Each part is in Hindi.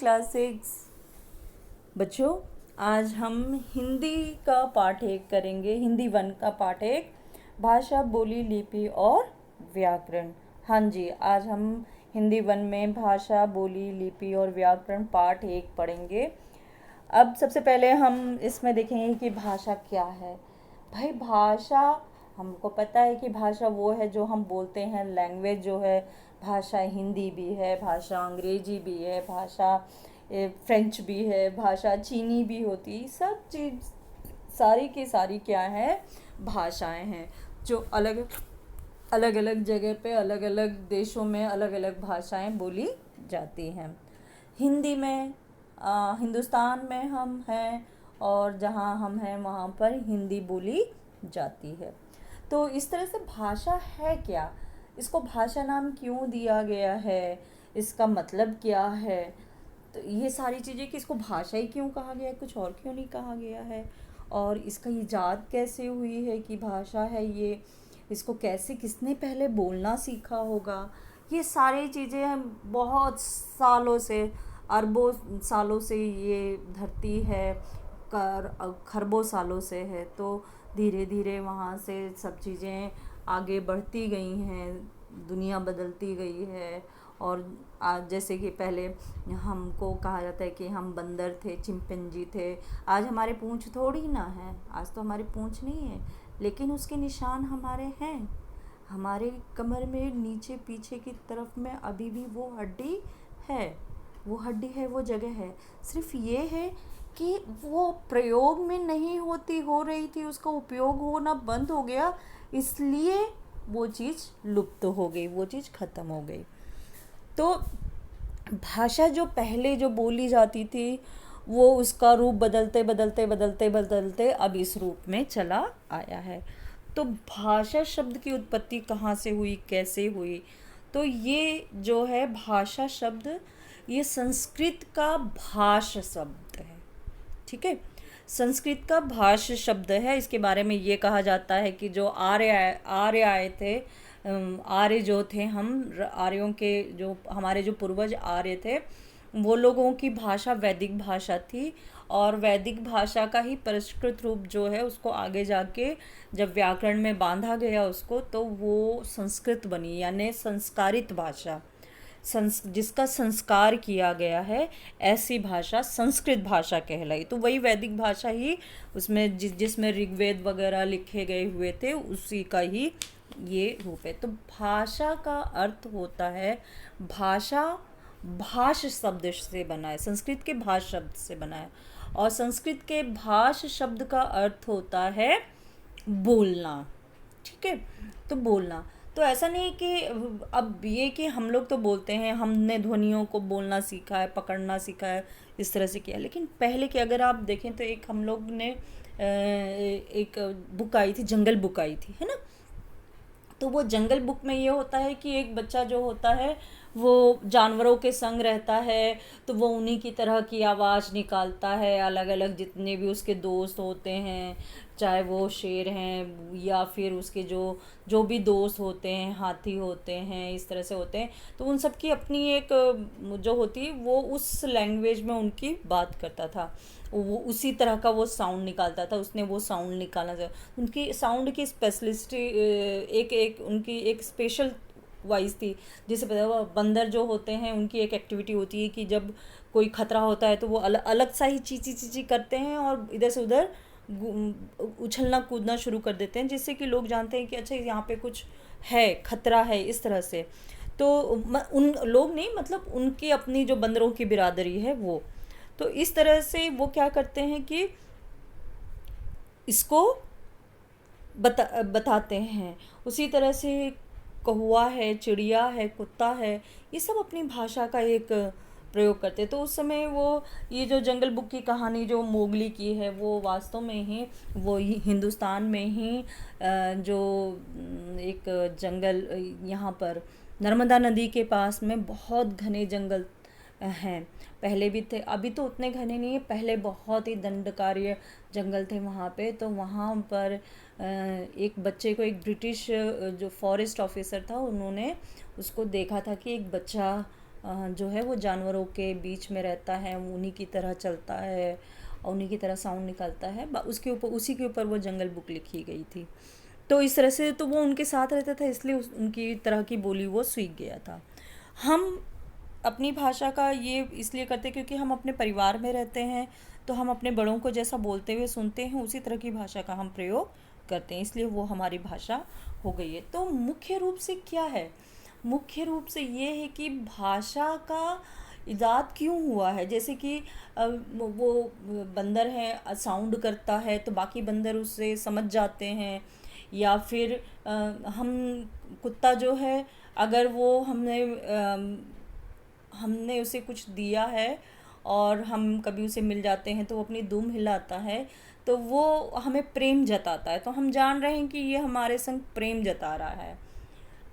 क्लास 6। बच्चों, आज हम हिंदी का पाठ एक करेंगे। हिंदी 1 का पाठ एक, भाषा, बोली, लिपि और व्याकरण। हाँ जी, आज हम हिंदी 1 में भाषा, बोली, लिपि और व्याकरण पाठ एक पढ़ेंगे। अब सबसे पहले हम इसमें देखेंगे कि भाषा क्या है। भाई भाषा, हमको पता है कि भाषा वो है जो हम बोलते हैं। लैंग्वेज जो है, भाषा हिंदी भी है, भाषा अंग्रेजी भी है, भाषा फ्रेंच भी है, भाषा चीनी भी होती। सब चीज़ सारी की सारी क्या है, भाषाएं हैं जो अलग अलग अलग जगह पे, अलग अलग देशों में अलग अलग भाषाएं बोली जाती हैं। हिंदी में हिंदुस्तान में हम हैं और जहाँ हम हैं वहाँ पर हिंदी बोली जाती है। तो इस तरह से भाषा है क्या, इसको भाषा नाम क्यों दिया गया है, इसका मतलब क्या है, तो ये सारी चीज़ें कि इसको भाषा ही क्यों कहा गया है, कुछ और क्यों नहीं कहा गया है, और इसका ईजाद कैसे हुई है कि भाषा है ये, इसको कैसे किसने पहले बोलना सीखा होगा। ये सारी चीज़ें बहुत सालों से, अरबों सालों से ये धरती है, खरबों सालों से है। तो धीरे धीरे वहाँ से सब चीज़ें आगे बढ़ती गई हैं, दुनिया बदलती गई है। और आज जैसे कि पहले हमको कहा जाता है कि हम बंदर थे, चिंपैंजी थे। आज हमारे पूंछ थोड़ी ना है, आज तो हमारी पूंछ नहीं है, लेकिन उसके निशान हमारे हैं। हमारे कमर में नीचे पीछे की तरफ में अभी भी वो हड्डी है, वो हड्डी है, वो जगह है। सिर्फ ये है कि वो प्रयोग में नहीं हो रही थी, उसका उपयोग होना बंद हो गया, इसलिए वो चीज़ लुप्त हो गई, वो चीज़ ख़त्म हो गई। तो भाषा जो पहले जो बोली जाती थी, वो उसका रूप बदलते बदलते बदलते बदलते अब इस रूप में चला आया है। तो भाषा शब्द की उत्पत्ति कहाँ से हुई, कैसे हुई? तो ये जो है भाषा शब्द, ये संस्कृत का भाष शब्द है। ठीक है, संस्कृत का भाष शब्द है। इसके बारे में ये कहा जाता है कि जो आर्य आए थे, आर्य जो थे, हम आर्यों के जो हमारे जो पूर्वज आर्य थे, वो लोगों की भाषा वैदिक भाषा थी। और वैदिक भाषा का ही परिष्कृत रूप जो है, उसको आगे जाके जब व्याकरण में बांधा गया उसको, तो वो संस्कृत बनी, यानी संस्कारित भाषा, जिसका संस्कार किया गया है, ऐसी भाषा संस्कृत भाषा कहलाई। तो वही वैदिक भाषा ही, उसमें जिसमें ऋग्वेद वगैरह लिखे गए हुए थे, उसी का ही ये रूप है। तो भाषा का अर्थ होता है, भाषा भाष शब्द से बना है, संस्कृत के भाष शब्द से बना है। और संस्कृत के भाष शब्द का अर्थ होता है बोलना। ठीक है, तो बोलना, तो ऐसा नहीं कि अब ये कि हम लोग तो बोलते हैं, हमने ध्वनियों को बोलना सीखा है, पकड़ना सीखा है, इस तरह से किया। लेकिन पहले की अगर आप देखें तो एक हम लोग ने एक बुक आई थी, जंगल बुक आई थी, है ना। तो वो जंगल बुक में ये होता है कि एक बच्चा जो होता है वो जानवरों के संग रहता है, तो वो उन्हीं की तरह की आवाज़ निकालता है। अलग अलग जितने भी उसके दोस्त होते हैं, चाहे वो शेर हैं या फिर उसके जो जो भी दोस्त होते हैं, हाथी होते हैं, इस तरह से होते हैं, तो उन सब की अपनी एक जो होती है, वो उस लैंग्वेज में उनकी बात करता था। वो उसी तरह का वो साउंड निकालता था, उसने वो साउंड निकालना था। उनकी साउंड की स्पेशलिस्टी एक एक उनकी एक स्पेशल वाइज थी। जैसे पता हुआ, बंदर जो होते हैं उनकी एक एक्टिविटी होती है कि जब कोई खतरा होता है तो वो अलग सा ही चीची चीची करते हैं और इधर से उधर उछलना कूदना शुरू कर देते हैं, जिससे कि लोग जानते हैं कि अच्छा यहाँ पे कुछ है, खतरा है, इस तरह से। तो उन लोग नहीं, मतलब उनकी अपनी जो बंदरों की बिरादरी है वो, तो इस तरह से वो क्या करते हैं कि इसको बताते हैं। उसी तरह से कौवा है, चिड़िया है, कुत्ता है, ये सब अपनी भाषा का एक प्रयोग करते हैं। तो उस समय वो ये जो जंगल बुक की कहानी जो मोगली की है, वो वास्तव में ही वो हिंदुस्तान में ही जो एक जंगल यहाँ पर नर्मदा नदी के पास में बहुत घने जंगल हैं। पहले भी थे, अभी तो उतने घने नहीं है, पहले बहुत ही दंडकार्य जंगल थे वहाँ पे। तो वहाँ पर एक बच्चे को, एक ब्रिटिश जो फॉरेस्ट ऑफिसर था, उन्होंने उसको देखा था कि एक बच्चा जो है वो जानवरों के बीच में रहता है, उन्हीं की तरह चलता है और उन्हीं की तरह साउंड निकालता है, उसके ऊपर, उसी के ऊपर वो जंगल बुक लिखी गई थी। तो इस तरह से तो वो उनके साथ रहता था, इसलिए उनकी तरह की बोली वो सीख गया था। हम अपनी भाषा का ये इसलिए करते हैं क्योंकि हम अपने परिवार में रहते हैं, तो हम अपने बड़ों को जैसा बोलते हुए सुनते हैं उसी तरह की भाषा का हम प्रयोग करते हैं, इसलिए वो हमारी भाषा हो गई है। तो मुख्य रूप से क्या है? मुख्य रूप से ये है कि भाषा का इजाद क्यों हुआ है। जैसे कि वो बंदर है, साउंड करता है तो बाकी बंदर उससे समझ जाते हैं, या फिर हम कुत्ता जो है, अगर वो हमने उसे कुछ दिया है और हम कभी उसे मिल जाते हैं तो वो अपनी दुम हिलाता है, तो वो हमें प्रेम जताता है, तो हम जान रहे हैं कि ये हमारे संग प्रेम जता रहा है।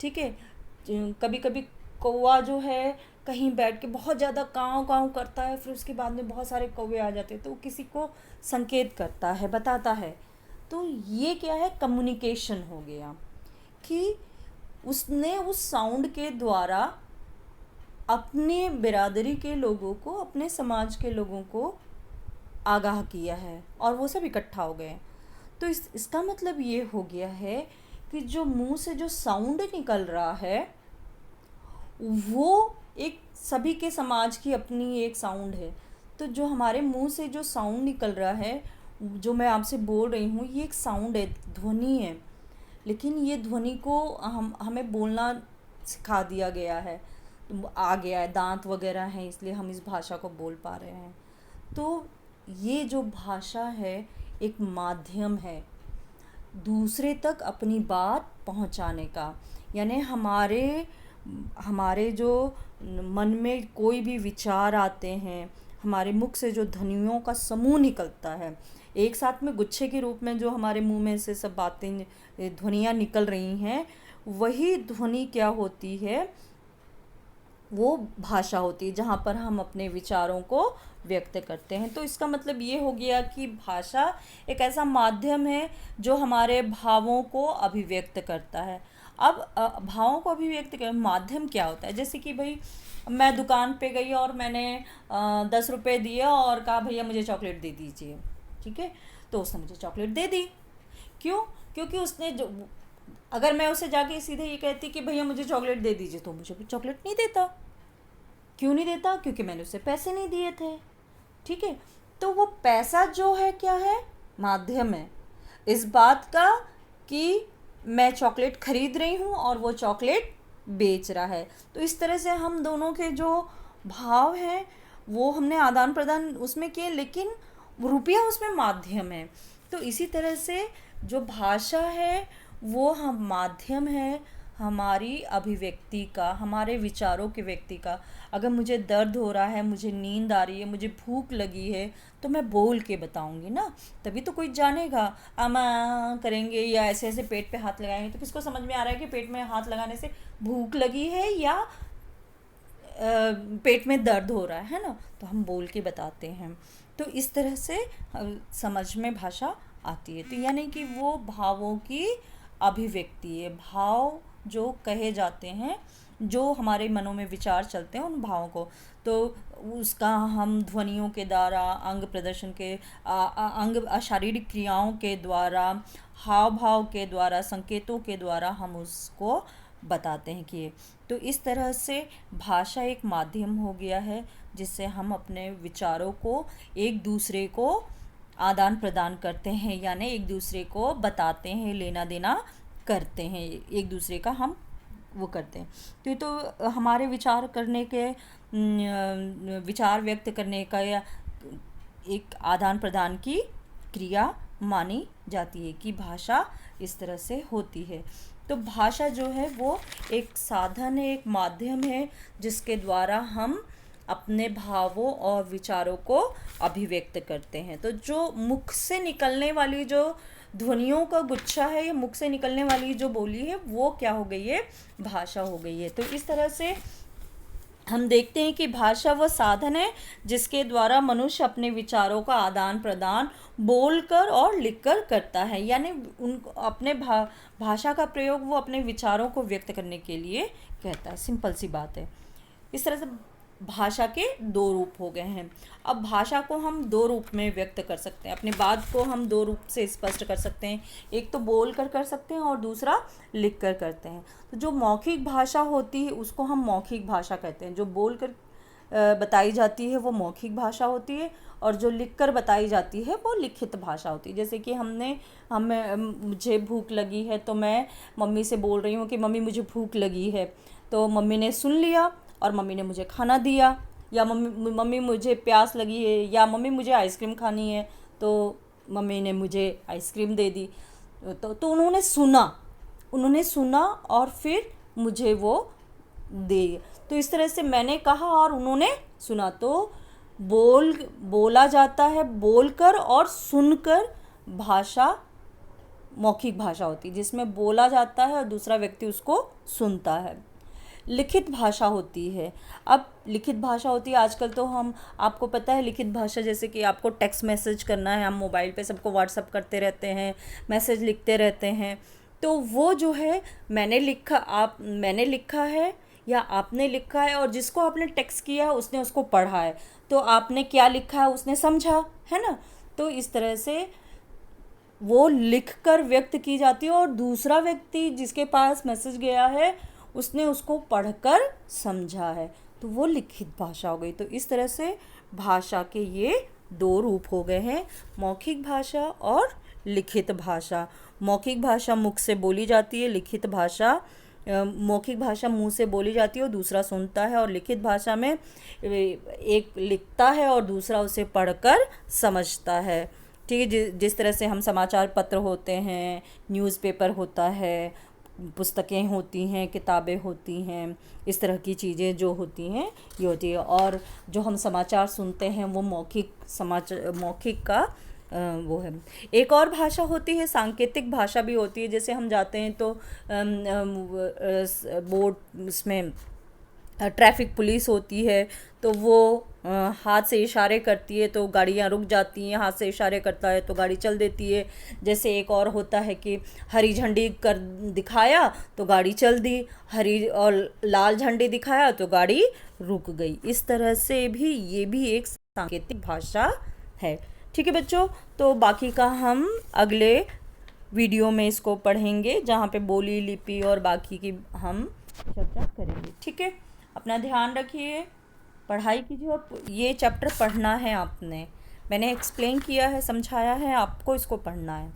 ठीक है। कभी कभी कौवा जो है कहीं बैठ के बहुत ज़्यादा काँव काँव करता है, फिर उसके बाद में बहुत सारे कौवे आ जाते हैं, तो वो किसी को संकेत करता है, बताता है। तो ये क्या है? कम्युनिकेशन हो गया कि उसने उस साउंड के द्वारा अपने बिरादरी के लोगों को, अपने समाज के लोगों को आगाह किया है और वो सब इकट्ठा हो गए। तो इसका मतलब ये हो गया है कि जो मुंह से जो साउंड निकल रहा है वो एक सभी के समाज की अपनी एक साउंड है। तो जो हमारे मुंह से जो साउंड निकल रहा है, जो मैं आपसे बोल रही हूँ, ये एक साउंड है, ध्वनि है। लेकिन ये ध्वनि को हमें बोलना सिखा दिया गया है, आ गया है, दांत वगैरह हैं, इसलिए हम इस भाषा को बोल पा रहे हैं। तो ये जो भाषा है एक माध्यम है दूसरे तक अपनी बात पहुंचाने का। यानी हमारे जो मन में कोई भी विचार आते हैं, हमारे मुख से जो ध्वनियों का समूह निकलता है, एक साथ में गुच्छे के रूप में जो हमारे मुंह में से सब बातें, ध्वनियाँ निकल रही हैं, वही ध्वनि क्या होती है? वो भाषा होती है जहाँ पर हम अपने विचारों को व्यक्त करते हैं। तो इसका मतलब ये हो गया कि भाषा एक ऐसा माध्यम है जो हमारे भावों को अभिव्यक्त करता है। अब भावों को अभिव्यक्त कर माध्यम क्या होता है? जैसे कि भाई मैं दुकान पे गई और मैंने 10 रुपये दिए और कहा भैया मुझे चॉकलेट दे दीजिए। ठीक है, तो उसने मुझे चॉकलेट दे दी। क्यों? क्योंकि उसने जो, अगर मैं उसे जाके सीधे ये कहती कि भैया मुझे चॉकलेट दे दीजिए, तो मुझे चॉकलेट नहीं देता। क्यों नहीं देता? क्योंकि मैंने उसे पैसे नहीं दिए थे। ठीक है, तो वो पैसा जो है क्या है? माध्यम है इस बात का कि मैं चॉकलेट खरीद रही हूँ और वो चॉकलेट बेच रहा है। तो इस तरह से हम दोनों के जो भाव हैं वो हमने आदान प्रदान उसमें किए, लेकिन रुपया उसमें माध्यम है। तो इसी तरह से जो भाषा है वो हम माध्यम है हमारी अभिव्यक्ति का, हमारे विचारों के व्यक्ति का। अगर मुझे दर्द हो रहा है, मुझे नींद आ रही है, मुझे भूख लगी है, तो मैं बोल के बताऊंगी ना, तभी तो कोई जानेगा। अमा करेंगे या ऐसे ऐसे पेट पे हाथ लगाएंगे तो किसको समझ में आ रहा है कि पेट में हाथ लगाने से भूख लगी है या पेट में दर्द हो रहा है ना? तो हम बोल के बताते हैं। तो इस तरह से समझ में भाषा आती है। तो यानी कि वो भावों की अभिव्यक्ति है, भाव जो कहे जाते हैं, जो हमारे मनों में विचार चलते हैं उन भावों को, तो उसका हम ध्वनियों के द्वारा, अंग प्रदर्शन के अंग शारीरिक क्रियाओं के द्वारा, हाव भाव के द्वारा, संकेतों के द्वारा हम उसको बताते हैं कि। तो इस तरह से भाषा एक माध्यम हो गया है जिससे हम अपने विचारों को एक दूसरे को आदान प्रदान करते हैं, यानी एक दूसरे को बताते हैं, लेना देना करते हैं, एक दूसरे का हम वो करते हैं। तो ये तो हमारे विचार करने के विचार व्यक्त करने का या एक आदान प्रदान की क्रिया मानी जाती है कि भाषा इस तरह से होती है। तो भाषा जो है वो एक साधन है, एक माध्यम है जिसके द्वारा हम अपने भावों और विचारों को अभिव्यक्त करते हैं। तो जो मुख से निकलने वाली जो ध्वनियों का गुच्छा है, या मुख से निकलने वाली जो बोली है, वो क्या हो गई है? भाषा हो गई है। तो इस तरह से हम देखते हैं कि भाषा वह साधन है जिसके द्वारा मनुष्य अपने विचारों का आदान प्रदान बोलकर और लिखकर करता है। यानी उन अपने भाषा का प्रयोग वो अपने विचारों को व्यक्त करने के लिए कहता है। सिंपल सी बात है। इस तरह से भाषा के दो रूप हो गए हैं। अब भाषा को हम दो रूप में व्यक्त कर सकते हैं, अपनी बात को हम दो रूप से स्पष्ट कर सकते हैं। एक तो बोल कर सकते हैं और दूसरा लिख कर करते हैं। तो जो मौखिक भाषा होती है उसको हम मौखिक भाषा कहते हैं। जो बोल कर बताई जाती है वो मौखिक भाषा होती है, और जो लिख कर बताई जाती है वो लिखित भाषा होती है। जैसे कि हमें मुझे भूख लगी है तो मैं मम्मी से बोल रही हूँ कि मम्मी मुझे भूख लगी है, तो मम्मी ने सुन लिया और मम्मी ने मुझे खाना दिया। या मम्मी मुझे प्यास लगी है, या मम्मी मुझे आइसक्रीम खानी है, तो मम्मी ने मुझे आइसक्रीम दे दी। तो उन्होंने सुना और फिर मुझे वो दे। तो इस तरह से मैंने कहा और उन्होंने सुना। तो बोला जाता है, बोलकर और सुनकर भाषा मौखिक भाषा होती है, जिसमें बोला जाता है और दूसरा व्यक्ति उसको सुनता है। लिखित भाषा होती है। अब लिखित भाषा होती है, आजकल तो आपको पता है लिखित भाषा, जैसे कि आपको टेक्स्ट मैसेज करना है, हम मोबाइल पे सबको व्हाट्सअप करते रहते हैं, मैसेज लिखते रहते हैं। तो वो जो है मैंने लिखा है या आपने लिखा है, और जिसको आपने टेक्स्ट किया है उसने उसको पढ़ा है, तो आपने क्या लिखा है उसने समझा, है ना। तो इस तरह से वो लिख कर व्यक्त की जाती है, और दूसरा व्यक्ति जिसके पास मैसेज गया है उसने उसको पढ़कर समझा है, तो वो लिखित भाषा हो गई। तो इस तरह से भाषा के ये दो रूप हो गए हैं, मौखिक भाषा और लिखित भाषा। मौखिक भाषा मुख से बोली जाती है, लिखित भाषा मौखिक भाषा मुंह से बोली जाती है और दूसरा सुनता है, और लिखित भाषा में एक लिखता है और दूसरा उसे पढ़कर समझता है। ठीक है, जिस तरह से हम समाचार पत्र होते हैं, न्यूज़पेपर होता है, पुस्तकें होती हैं, किताबें होती हैं, इस तरह की चीज़ें जो होती हैं ये होती है। और जो हम समाचार सुनते हैं वो मौखिक का वो है। एक और भाषा होती है, सांकेतिक भाषा भी होती है। जैसे हम जाते हैं तो बोर्ड उसमें ट्रैफिक पुलिस होती है, तो वो हाथ से इशारे करती है तो गाड़ियाँ रुक जाती हैं, हाथ से इशारे करता है तो गाड़ी चल देती है। जैसे एक और होता है कि हरी झंडी कर दिखाया तो गाड़ी चल दी, हरी और लाल झंडी दिखाया तो गाड़ी रुक गई। इस तरह से भी ये भी एक सांकेतिक भाषा है। ठीक है बच्चों, तो बाकी का हम अगले वीडियो में इसको पढ़ेंगे, जहाँ पे बोली, लिपि और बाकी की हम चर्चा करेंगे। ठीक है, अपना ध्यान रखिए, पढ़ाई कीजिए, और ये चैप्टर पढ़ना है आपने। मैंने एक्सप्लेन किया है, समझाया है, आपको इसको पढ़ना है।